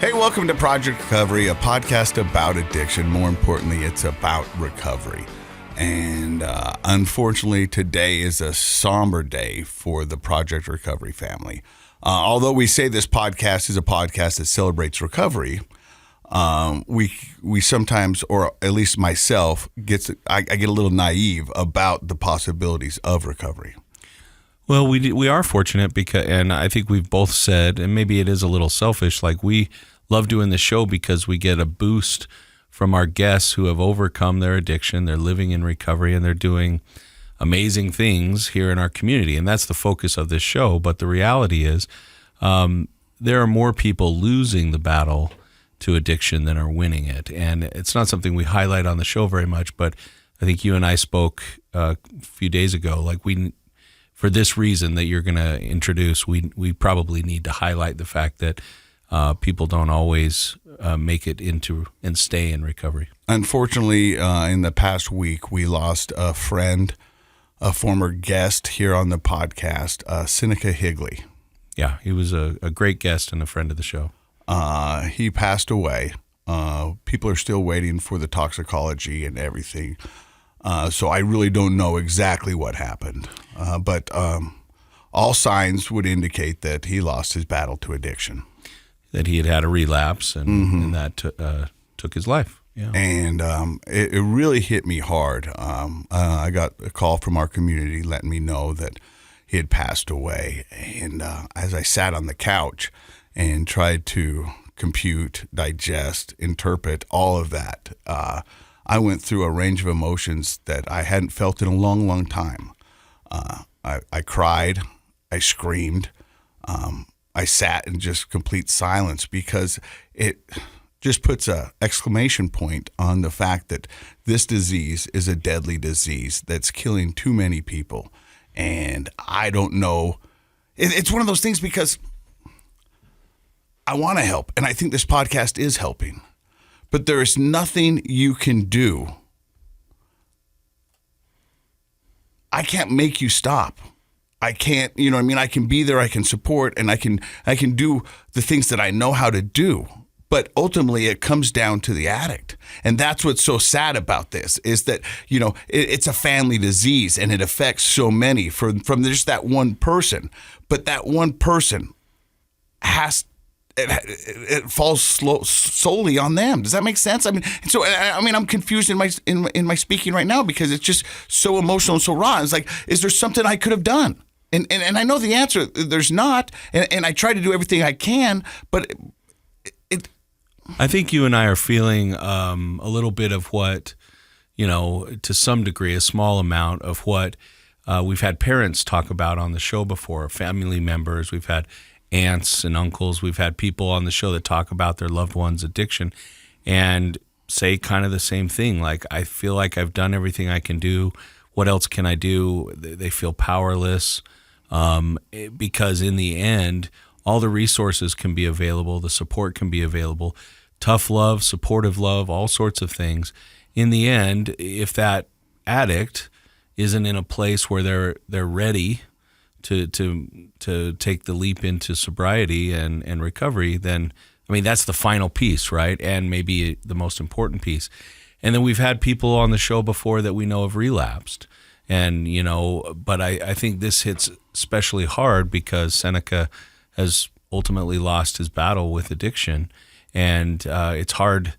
Hey, welcome to Project Recovery, a podcast about addiction. More importantly, it's about recovery. And unfortunately, today is a somber day for the Project Recovery family. Although we say this podcast is a podcast that celebrates recovery, we sometimes, or at least myself, I get a little naive about the possibilities of recovery. Well, we are fortunate because, and I think we've both said, and maybe it is a little selfish, like we love doing the show because we get a boost from our guests who have overcome their addiction. They're living in recovery and they're doing amazing things here in our community. And that's the focus of this show. But the reality is there are more people losing the battle to addiction than are winning it. And it's not something we highlight on the show very much, but I think you and I spoke a few days ago, like for this reason that you're going to introduce, we probably need to highlight the fact that people don't always make it into and stay in recovery. Unfortunately, in the past week, we lost a friend, a former guest here on the podcast, Seneca Higley. Yeah, he was a great guest and a friend of the show. He passed away. People are still waiting for the toxicology and everything. So I really don't know exactly what happened. But all signs would indicate that he lost his battle to addiction. That he had a relapse and that took his life. Yeah. And it really hit me hard. I got a call from our community letting me know that he had passed away. And as I sat on the couch and tried to compute, digest, interpret all of that, I went through a range of emotions that I hadn't felt in a long, long time. I cried, I screamed, I sat in just complete silence because it just puts an exclamation point on the fact that this disease is a deadly disease that's killing too many people. And I don't know. It's one of those things because I want to help, and I think this podcast is helping. But there is nothing you can do. I can't make you stop. I can't, I can be there, I can support, and I can do the things that I know how to do. But ultimately, it comes down to the addict. And that's what's so sad about this, is that, it's a family disease, and it affects so many from just that one person. But that one person it falls solely on them. Does that make sense? I'm confused in my speaking right now because it's just so emotional and so raw. It's like, is there something I could have done? And I know the answer. There's not. And I try to do everything I can, but I think you and I are feeling a little bit of what, to some degree, a small amount of what we've had parents talk about on the show before, family members. We've had aunts and uncles. We've had people on the show that talk about their loved one's addiction and say kind of the same thing. Like, I feel like I've done everything I can do. What else can I do? They feel powerless because in the end, all the resources can be available. The support can be available. Tough love, supportive love, all sorts of things. In the end, if that addict isn't in a place where they're ready to take the leap into sobriety and recovery, then, that's the final piece, right? And maybe the most important piece. And then we've had people on the show before that we know have relapsed. And, but I think this hits especially hard because Seneca has ultimately lost his battle with addiction. And it's hard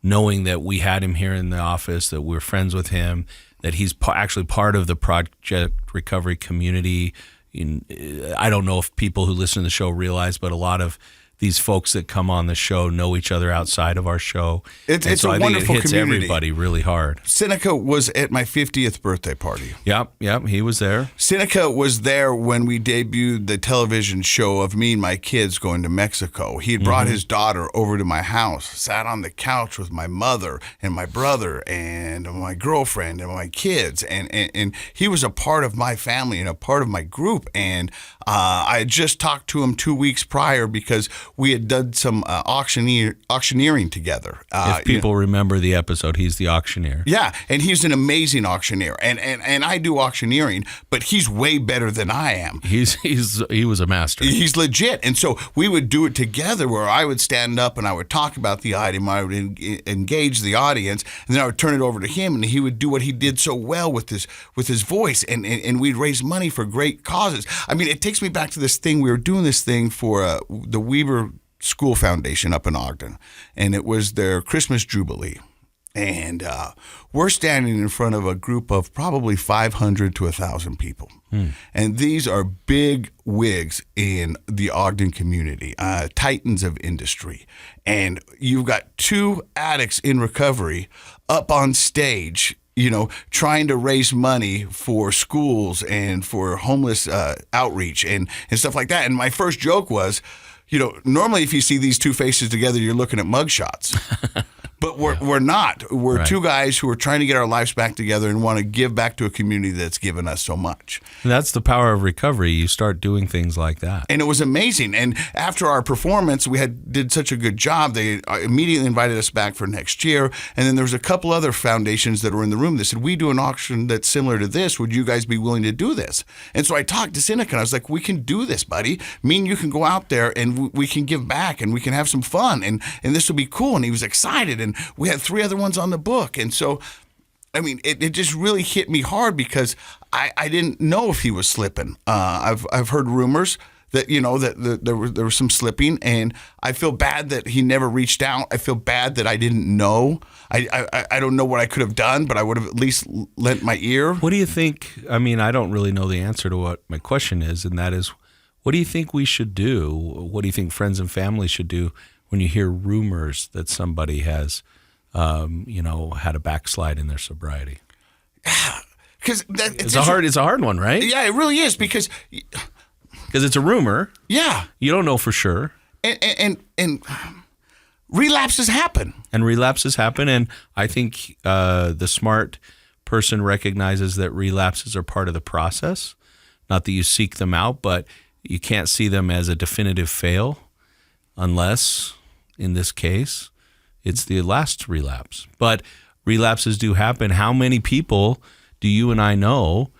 knowing that we had him here in the office, that we're friends with him, that he's actually part of the Project Recovery community. I don't know if people who listen to the show realize, but a lot of these folks that come on the show know each other outside of our show. It's so a wonderful it hits community. Everybody really hard. Seneca was at my 50th birthday party. Yep, he was there. Seneca was there when we debuted the television show of me and my kids going to Mexico. He had brought his daughter over to my house, sat on the couch with my mother and my brother and my girlfriend and my kids. And he was a part of my family and a part of my group. And I had just talked to him 2 weeks prior because we had done some auctioneering together. If people remember the episode, he's the auctioneer. Yeah, and he's an amazing auctioneer, and I do auctioneering, but he's way better than I am. He was a master. He's legit, and so we would do it together, where I would stand up and I would talk about the item, I would engage the audience, and then I would turn it over to him, and he would do what he did so well with his voice, and we'd raise money for great causes. I mean, it takes me back to this thing. We were doing this thing for the Weaver School Foundation up in Ogden, and it was their Christmas Jubilee. And we're standing in front of a group of probably 500 to 1,000 people. And these are big wigs in the Ogden community, titans of industry. And you've got two addicts in recovery up on stage, trying to raise money for schools and for homeless outreach and stuff like that. And my first joke was, normally if you see these two faces together, you're looking at mugshots. But we're not. We're two guys who are trying to get our lives back together and want to give back to a community that's given us so much. And that's the power of recovery. You start doing things like that. And it was amazing. And after our performance, we did such a good job. They immediately invited us back for next year. And then there was a couple other foundations that were in the room that said, we do an auction that's similar to this. Would you guys be willing to do this? And so I talked to Seneca, and I was like, we can do this, buddy. Me and you can go out there and we can give back and we can have some fun. And this will be cool. And he was excited. And we had 3 other ones on the book. And so, I mean, it just really hit me hard because I didn't know if he was slipping. I've heard rumors that, that there was some slipping, and I feel bad that he never reached out. I feel bad that I didn't know. I don't know what I could have done, but I would have at least lent my ear. What do you think? I mean, I don't really know the answer to what my question is, and that is, what do you think we should do? What do you think friends and family should do when you hear rumors that somebody has had a backslide in their sobriety? Because it's a hard one, right? Yeah, it really is, because it's a rumor. Yeah, you don't know for sure, and relapses happen. And I think the smart person recognizes that relapses are part of the process. Not that you seek them out, but you can't see them as a definitive fail, unless, in this case, it's the last relapse. But relapses do happen. How many people do you and I know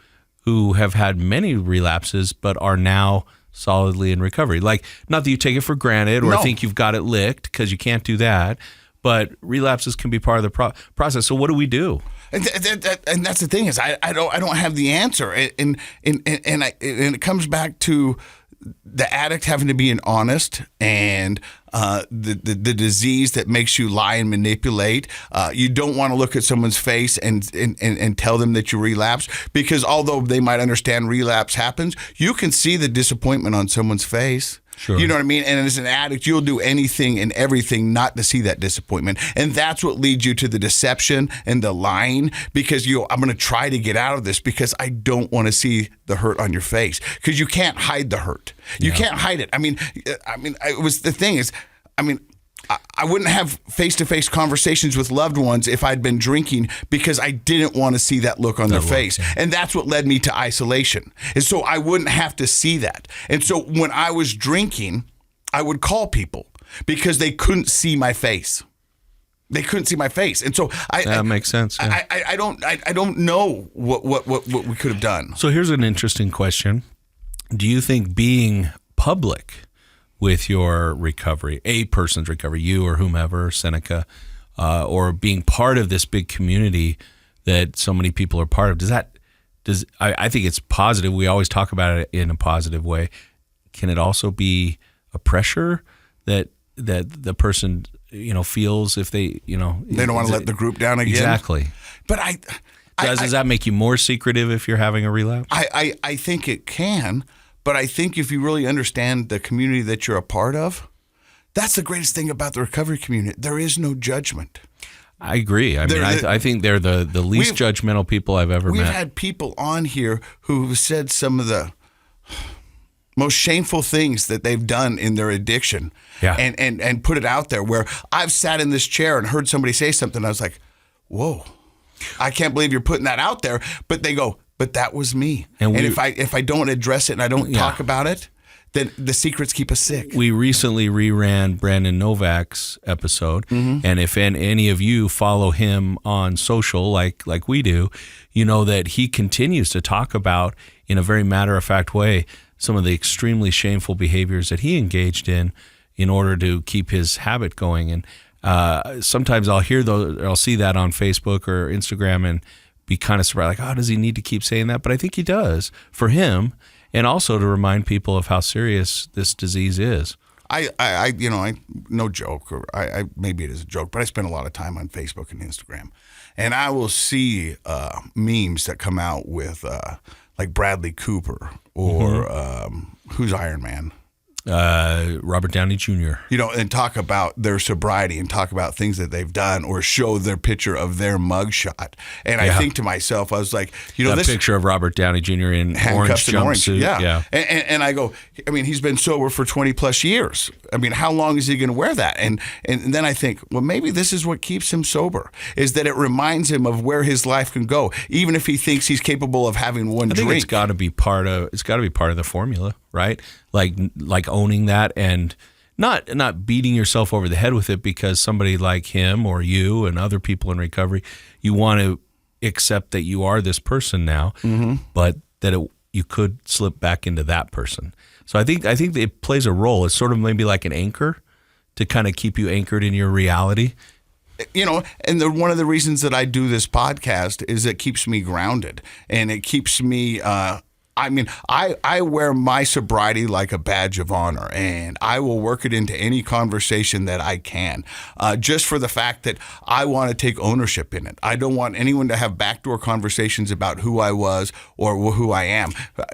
who have had many relapses but are now solidly in recovery? Like, not that you take it for granted or think you've got it licked, because you can't do that, but relapses can be part of the process. So what do we do? And that's the thing, is I don't have the answer, and it comes back to the addict having to be honest, and the disease that makes you lie and manipulate. You don't want to look at someone's face and tell them that you relapse, because although they might understand relapse happens, you can see the disappointment on someone's face. Sure. You know what I mean? And as an addict, you'll do anything and everything not to see that disappointment. And that's what leads you to the deception and the lying, because I'm going to try to get out of this because I don't want to see the hurt on your face, because you can't hide the hurt. You can't hide it. I mean, it was the thing is, I wouldn't have face-to-face conversations with loved ones if I'd been drinking, because I didn't want to see that look on their face. Yeah. And that's what led me to isolation. And so I wouldn't have to see that. And so when I was drinking, I would call people because they couldn't see my face. They couldn't see my face. And so that makes sense. Yeah. I don't know what we could have done. So here's an interesting question. Do you think being public with your recovery, a person's recovery, you or whomever, Seneca, or being part of this big community that so many people are part of, I think it's positive. We always talk about it in a positive way. Can it also be a pressure that the person, feels if they don't want to let the group down again? Exactly. But does that make you more secretive if you're having a relapse? I think it can. But I think if you really understand the community that you're a part of, that's the greatest thing about the recovery community. There is no judgment. I agree. I think they're the least judgmental people I've ever met. We've had people on here who said some of the most shameful things that they've done in their addiction, and put it out there, where I've sat in this chair and heard somebody say something. I was like, whoa, I can't believe you're putting that out there. But they go, but that was me. And if I don't address it and I don't talk about it, then the secrets keep us sick. We recently reran Brandon Novak's episode, and if any of you follow him on social like we do, you know that he continues to talk about, in a very matter-of-fact way, some of the extremely shameful behaviors that he engaged in order to keep his habit going. And sometimes I'll see that on Facebook or Instagram and be kind of surprised, like, oh, does he need to keep saying that? But I think he does, for him, and also to remind people of how serious this disease is. I no joke, or I maybe it is a joke, but I spend a lot of time on Facebook and Instagram, and I will see memes that come out with like Bradley Cooper or who's Iron Man? Robert Downey Jr. And talk about their sobriety and talk about things that they've done or show their picture of their mugshot. And I think to myself, I was like, that this picture of Robert Downey Jr. in orange jumpsuit. Yeah. And I go, I mean, he's been sober for 20 plus years. I mean, how long is he going to wear that? And then I think, well, maybe this is what keeps him sober, is that it reminds him of where his life can go, even if he thinks he's capable of having one drink. I think it's got to be part of the formula, right? Like owning that and not beating yourself over the head with it because somebody like him or you and other people in recovery, you want to accept that you are this person now, but that you could slip back into that person. So I think it plays a role. It's sort of maybe like an anchor to kind of keep you anchored in your reality. And one of the reasons that I do this podcast is it keeps me grounded and it keeps me I wear my sobriety like a badge of honor, and I will work it into any conversation that I can, just for the fact that I want to take ownership in it. I don't want anyone to have backdoor conversations about who I was or who I am.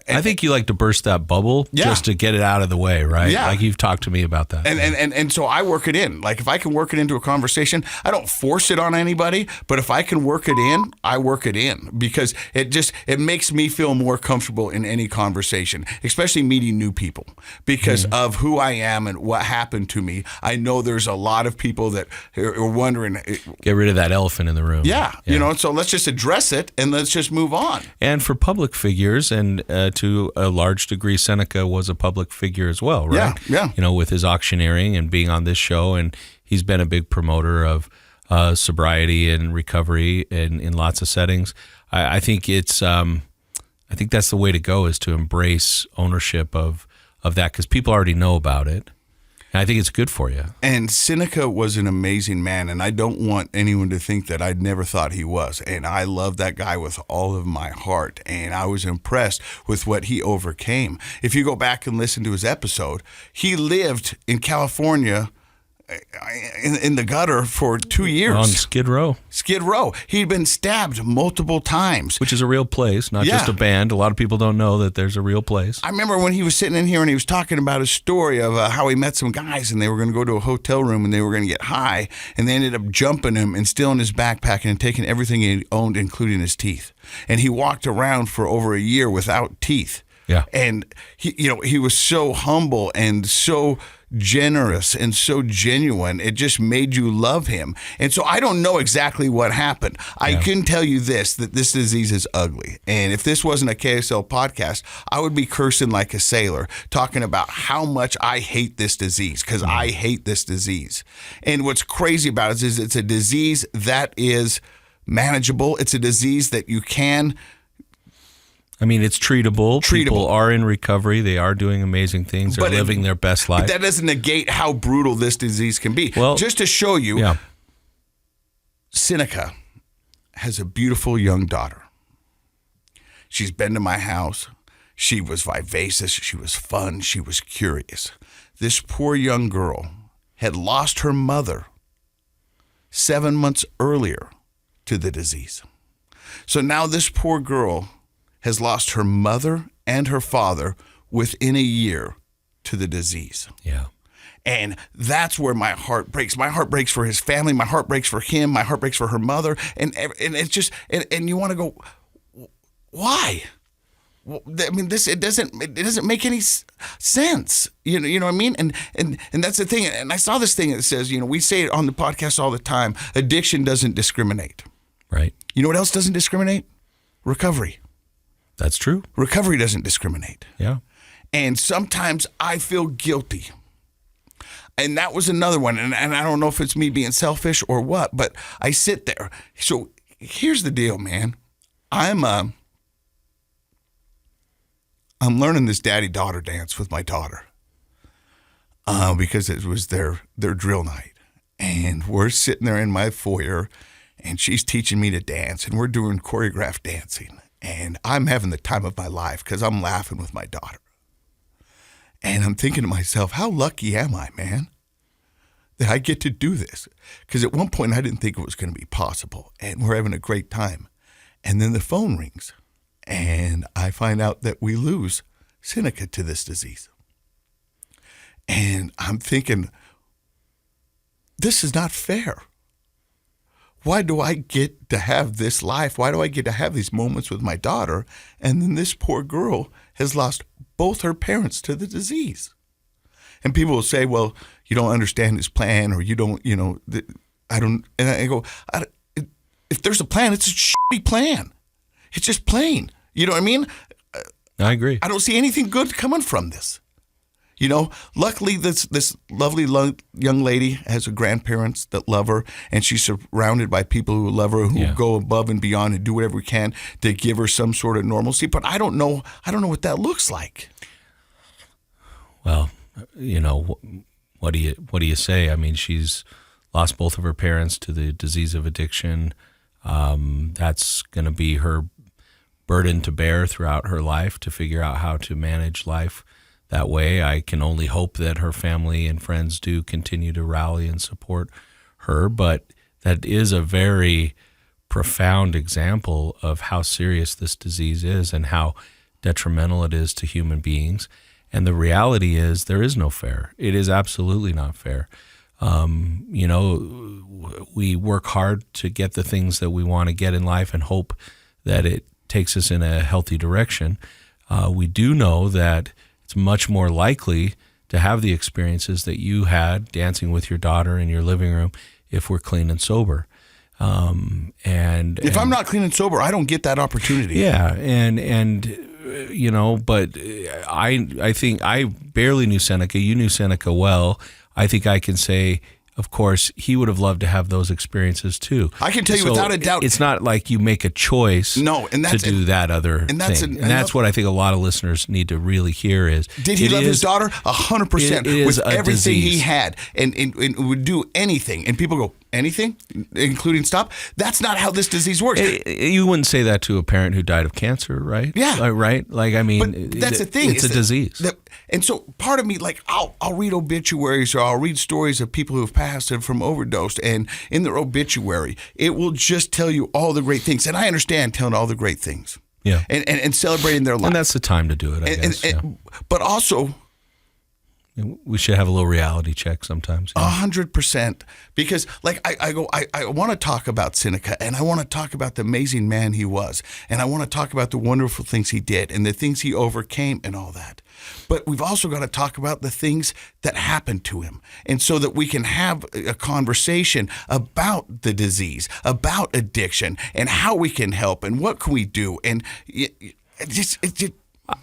I think you like to burst that bubble just to get it out of the way, right? Yeah. Like you've talked to me about that. And so I work it in. Like if I can work it into a conversation, I don't force it on anybody, but if I can work it in, I work it in because it makes me feel more comfortable in any conversation, especially meeting new people, because of who I am and what happened to me. I know there's a lot of people that are wondering. Get rid of that elephant in the room. Yeah. So let's just address it and let's just move on. And for public figures, and to a large degree, Seneca was a public figure as well, right? Yeah. With his auctioneering and being on this show, and he's been a big promoter of sobriety and recovery in lots of settings. I think it's. I think that's the way to go, is to embrace ownership of that, because people already know about it. And I think it's good for you. And Seneca was an amazing man, and I don't want anyone to think that I'd never thought he was. And I love that guy with all of my heart, and I was impressed with what he overcame. If you go back and listen to his episode, he lived in California in the gutter for 2 years. On Skid Row. He'd been stabbed multiple times. Which is a real place, not just a band. A lot of people don't know that there's a real place. I remember when he was sitting in here and he was talking about his story of how he met some guys and they were going to go to a hotel room and they were going to get high, and they ended up jumping him and stealing his backpack and taking everything he owned, including his teeth. And he walked around for over a year without teeth. Yeah. And he was so humble and so generous and so genuine. It just made you love him. And so I don't know exactly what happened. I can tell you that this disease is ugly. And if this wasn't a KSL podcast, I would be cursing like a sailor, talking about how much I hate this disease, because I hate this disease. And what's crazy about it is it's a disease that is manageable. It's a disease that you can. I mean, it's treatable. People are in recovery. They are doing amazing things. They're living their best life. But that doesn't negate how brutal this disease can be. Well, just to show you, Seneca has a beautiful young daughter. She's been to my house. She was vivacious. She was fun. She was curious. This poor young girl had lost her mother 7 months earlier to the disease. So now this poor girl has lost her mother and her father within a year to the disease. Yeah. And that's where my heart breaks. My heart breaks for his family. My heart breaks for him. My heart breaks for her mother. And it's just, and you want to go, why? I mean, it doesn't make any sense. You know what I mean? And that's the thing. And I saw this thing that says, we say it on the podcast all the time, addiction doesn't discriminate. Right. You know what else doesn't discriminate? Recovery. That's true. Recovery doesn't discriminate. Yeah. And sometimes I feel guilty. And that was another one. And I don't know if it's me being selfish or what, but I sit there. So here's the deal, man. I'm learning this daddy-daughter dance with my daughter because it was their drill night. And we're sitting there in my foyer, and she's teaching me to dance, and we're doing choreographed dancing. And I'm having the time of my life because I'm laughing with my daughter. And I'm thinking to myself, how lucky am I, man, that I get to do this? Because at one point I didn't think it was going to be possible, and we're having a great time. And then the phone rings, and I find out that we lose Seneca to this disease. And I'm thinking, this is not fair. Why do I get to have this life? Why do I get to have these moments with my daughter? And then this poor girl has lost both her parents to the disease. And people will say, well, you don't understand his plan, or you don't, I don't. And I go, if there's a plan, it's a shitty plan. It's just plain. You know what I mean? I agree. I don't see anything good coming from this. Luckily, this lovely young lady has grandparents that love her, and she's surrounded by people who love her, who go above and beyond and do whatever we can to give her some sort of normalcy. But I don't know what that looks like. Well, what do you say? I mean, she's lost both of her parents to the disease of addiction. That's going to be her burden to bear throughout her life, to figure out how to manage life that way. I can only hope that her family and friends do continue to rally and support her, but that is a very profound example of how serious this disease is and how detrimental it is to human beings. And the reality is there is no fair. It is absolutely not fair. We work hard to get the things that we want to get in life and hope that it takes us in a healthy direction. We do know that it's much more likely to have the experiences that you had dancing with your daughter in your living room if we're clean and sober. And if I'm not clean and sober, I don't get that opportunity. Yeah, but I think I barely knew Seneca. You knew Seneca well. I think I can say, of course, he would have loved to have those experiences too. I can tell you without a doubt. It's not like you make a choice to do that other thing. And that's what I think a lot of listeners need to really hear is. Did he love his daughter? 100% with everything he had and would do anything. And people go, anything? Including stop? That's not how this disease works. You wouldn't say that to a parent who died of cancer, right? Yeah. Right? Like, I mean, but that's the thing. It's a disease. And so part of me, like, I'll read obituaries or I'll read stories of people who have passed from overdose, and in their obituary, it will just tell you all the great things. And I understand telling all the great things. Yeah. And celebrating their life. And that's the time to do it, I guess. But also, we should have a little reality check sometimes. 100%. Because, like, I want to talk about Seneca, and I want to talk about the amazing man he was, and I want to talk about the wonderful things he did and the things he overcame and all that. But we've also got to talk about the things that happened to him, and so that we can have a conversation about the disease, about addiction, and how we can help, and what can we do. And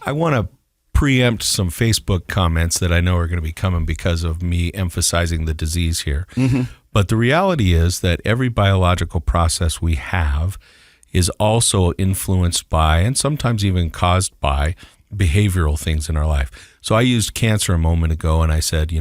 I want to preempt some Facebook comments that I know are going to be coming because of me emphasizing the disease here. Mm-hmm. But the reality is that every biological process we have is also influenced by, and sometimes even caused by, behavioral things in our life. So I used cancer a moment ago, and I said,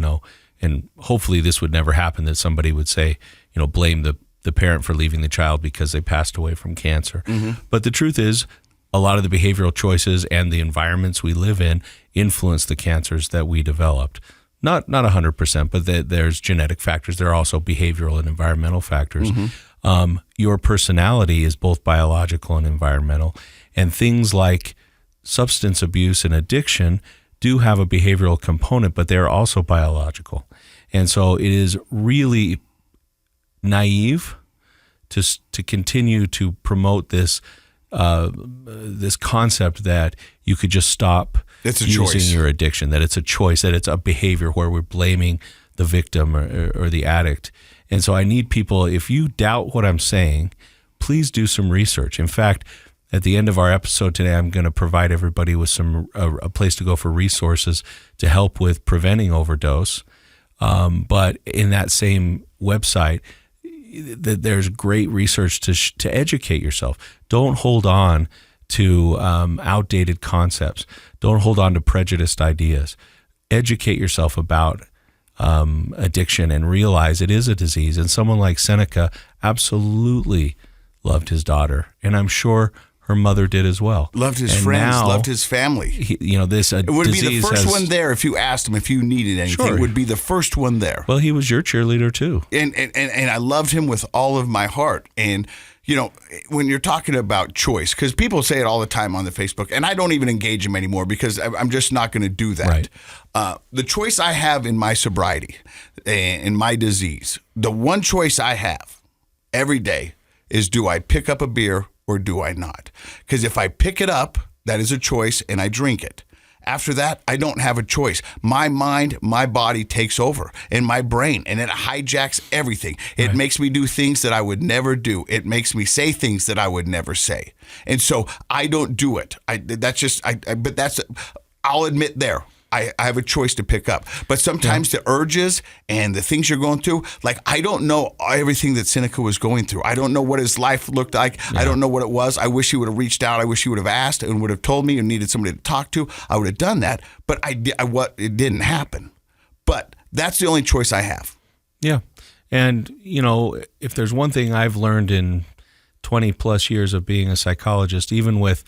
and hopefully this would never happen, that somebody would say, blame the parent for leaving the child because they passed away from cancer. Mm-hmm. But the truth is, a lot of the behavioral choices and the environments we live in influence the cancers that we developed. Not 100%, but there's genetic factors. There are also behavioral and environmental factors. Mm-hmm. Your personality is both biological and environmental. And things like substance abuse and addiction do have a behavioral component, but they're also biological. And so it is really naive to continue to promote this concept that you could just stop using your addiction, that it's a choice, that it's a behavior where we're blaming the victim or the addict. And so I need people, if you doubt what I'm saying, please do some research. In fact, At the end of our episode today, I'm going to provide everybody with a place to go for resources to help with preventing overdose. But in that same website, there's great research to educate yourself. Don't hold on to outdated concepts. Don't hold on to prejudiced ideas. Educate yourself about addiction and realize it is a disease. And someone like Seneca absolutely loved his daughter, and I'm sure her mother did as well. Loved his friends, loved his family. It would be the first one there if you asked him if you needed anything. Sure. It would be the first one there. Well, he was your cheerleader too. And I loved him with all of my heart. And when you're talking about choice, because people say it all the time on the Facebook, and I don't even engage them anymore because I'm just not going to do that. Right. The choice I have in my sobriety, in my disease, the one choice I have every day is, do I pick up a beer or do I not? Because if I pick it up, that is a choice, and I drink it. After that, I don't have a choice. My mind, my body takes over, and my brain, and it hijacks everything. It makes me do things that I would never do. It makes me say things that I would never say. And so I don't do it. I'll admit there, I have a choice to pick up. But sometimes the urges and the things you're going through, like, I don't know everything that Seneca was going through. I don't know what his life looked like. Yeah. I don't know what it was. I wish he would have reached out. I wish he would have asked and would have told me and needed somebody to talk to. I would have done that. But it didn't happen. But that's the only choice I have. Yeah. And, if there's one thing I've learned in 20 plus years of being a psychologist, even with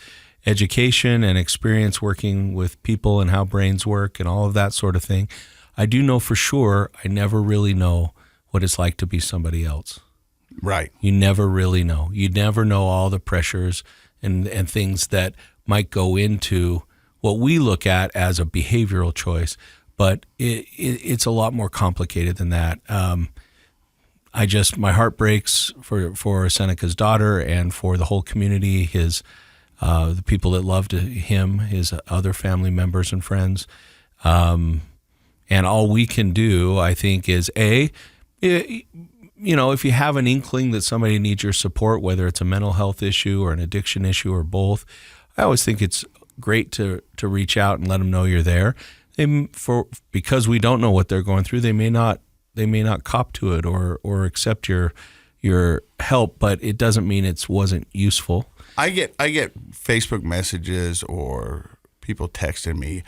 education and experience working with people and how brains work and all of that sort of thing, I do know for sure I never really know what it's like to be somebody else. Right. You never really know. You never know all the pressures and things that might go into what we look at as a behavioral choice, but it's a lot more complicated than that. My heart breaks for Seneca's daughter and for the whole community, the people that loved him, his other family members and friends. And all we can do, I think, is if you have an inkling that somebody needs your support, whether it's a mental health issue or an addiction issue or both, I always think it's great to reach out and let them know you're there. Because we don't know what they're going through, they may not cop to it or accept your help, but it doesn't mean it wasn't useful. I get Facebook messages or people texting me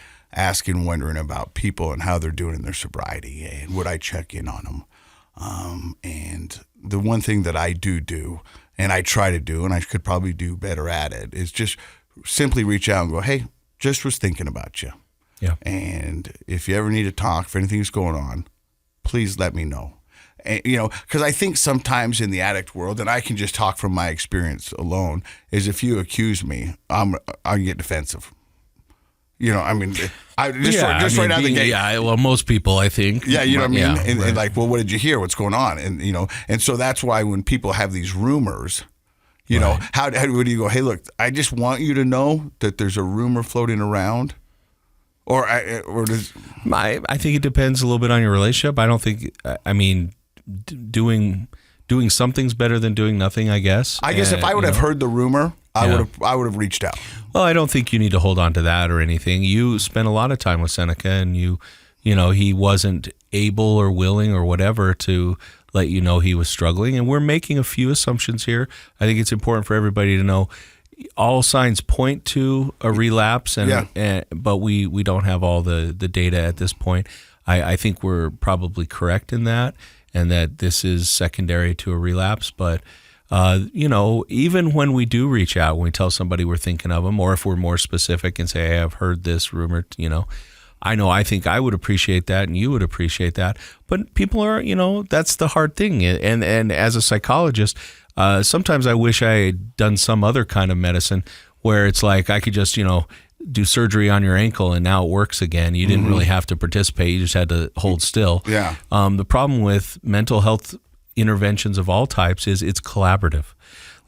wondering about people and how they're doing in their sobriety, and would I check in on them. And the one thing that I do, and I try to do, and I could probably do better at it, is just simply reach out and go, hey, just was thinking about you. Yeah. And if you ever need to talk, if anything's going on, please let me know. And, because I think sometimes in the addict world, and I can just talk from my experience alone, is if you accuse me, I get defensive. Right out of the gate. Yeah, well, most people, I think. Yeah, you know what I mean? Yeah, and like, well, what did you hear? What's going on? And, and so that's why when people have these rumors, how do you go, hey, look, I just want you to know that there's a rumor floating around. I think it depends a little bit on your relationship. I don't think, doing something's better than doing nothing, I guess. If I would have heard the rumor, I would have reached out. Well, I don't think you need to hold on to that or anything. You spent a lot of time with Seneca, and he wasn't able or willing or whatever to let you know he was struggling. And we're making a few assumptions here. I think it's important for everybody to know all signs point to a relapse, but we don't have all the data at this point. I think we're probably correct in that, and that this is secondary to a relapse. But, even when we do reach out, when we tell somebody we're thinking of them, or if we're more specific and say, hey, I've heard this rumor, I think I would appreciate that and you would appreciate that. But people are, that's the hard thing. And as a psychologist, sometimes I wish I had done some other kind of medicine where it's like I could just, do surgery on your ankle and now it works again. You didn't really have to participate. You just had to hold still. Yeah. The problem with mental health interventions of all types is it's collaborative.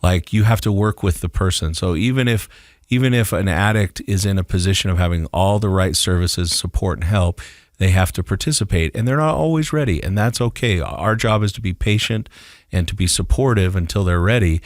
Like, you have to work with the person. So even if an addict is in a position of having all the right services, support, and help, they have to participate, and they're not always ready, and that's okay. Our job is to be patient and to be supportive until they're ready.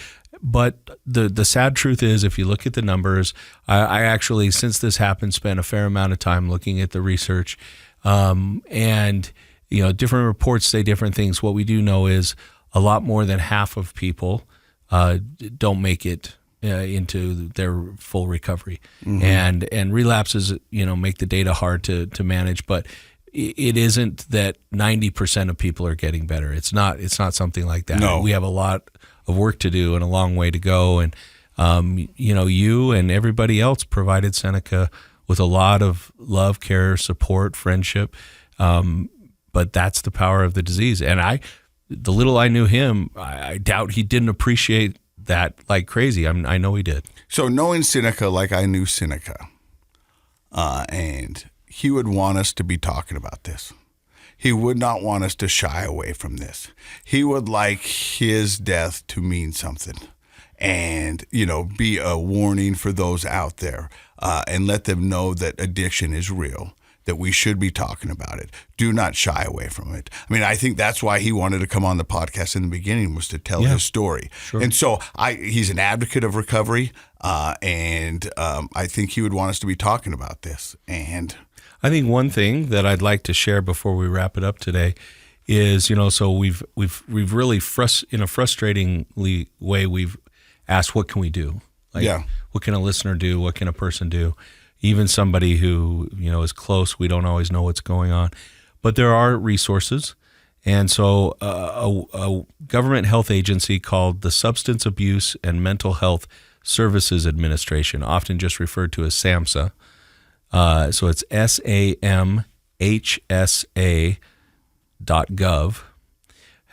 But the sad truth is, if you look at the numbers, I actually, since this happened, spent a fair amount of time looking at the research, and different reports say different things. What we do know is a lot more than half of people don't make it into their full recovery, and relapses make the data hard to manage. But it isn't that 90% of people are getting better. It's not something like that. No. We have a lot of work to do and a long way to go. And you and everybody else provided Seneca with a lot of love, care, support, friendship. But that's the power of the disease. And the little I knew him, I doubt he didn't appreciate that like crazy. I know he did. So knowing Seneca like I knew Seneca, and he would want us to be talking about this. He would not want us to shy away from this. He would like his death to mean something and, be a warning for those out there, and let them know that addiction is real, that we should be talking about it. Do not shy away from it. I mean, I think that's why he wanted to come on the podcast in the beginning, was to tell his story. Sure. And so he's an advocate of recovery, and I think he would want us to be talking about this. And I think one thing that I'd like to share before we wrap it up today is, so we've really in a frustratingly way, we've asked, what can we do? What can a listener do? What can a person do? Even somebody who, is close, we don't always know what's going on. But there are resources. And so a government health agency called the Substance Abuse and Mental Health Services Administration, often just referred to as SAMHSA. So it's SAMHSA.gov,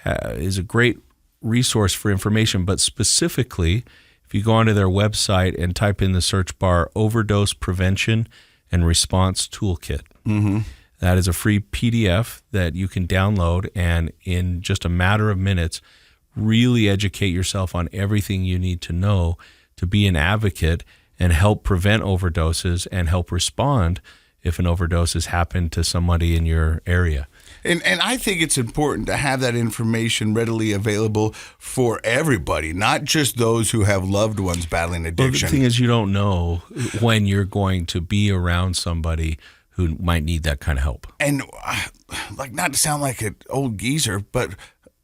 is a great resource for information, but specifically, if you go onto their website and type in the search bar, Overdose Prevention and Response Toolkit. That is a free PDF that you can download, and in just a matter of minutes, really educate yourself on everything you need to know to be an advocate and help prevent overdoses and help respond if an overdose has happened to somebody in your area. And I think it's important to have that information readily available for everybody, not just those who have loved ones battling addiction. Well, the thing is, you don't know when you're going to be around somebody who might need that kind of help. And not to sound like an old geezer, but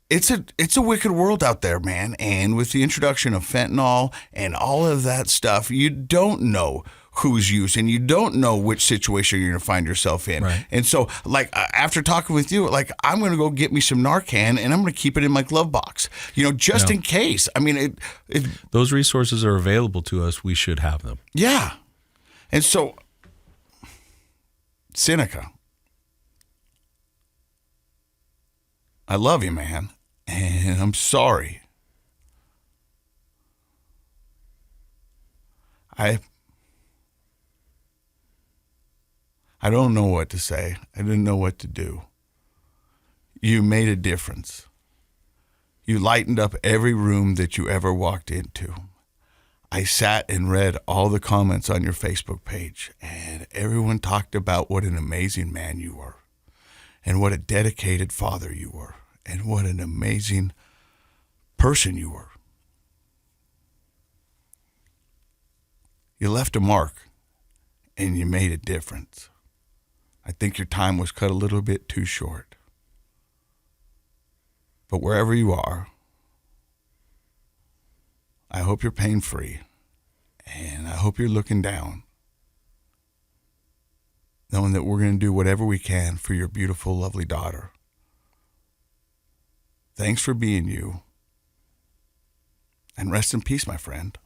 it's a wicked world out there, man. And with the introduction of fentanyl and all of that stuff, you don't know who's using. You don't know which situation you're going to find yourself in. Right. And so, after talking with you, I'm going to go get me some Narcan, and I'm going to keep it in my glove box, just in case. I mean, those resources are available to us. We should have them. Yeah. And so, Seneca, I love you, man, and I'm sorry. I don't know what to say. I didn't know what to do. You made a difference. You lightened up every room that you ever walked into. I sat and read all the comments on your Facebook page, and everyone talked about what an amazing man you were, and what a dedicated father you were, and what an amazing person you were. You left a mark, and you made a difference. I think your time was cut a little bit too short. But wherever you are, I hope you're pain-free, and I hope you're looking down, knowing that we're going to do whatever we can for your beautiful, lovely daughter. Thanks for being you, and rest in peace, my friend.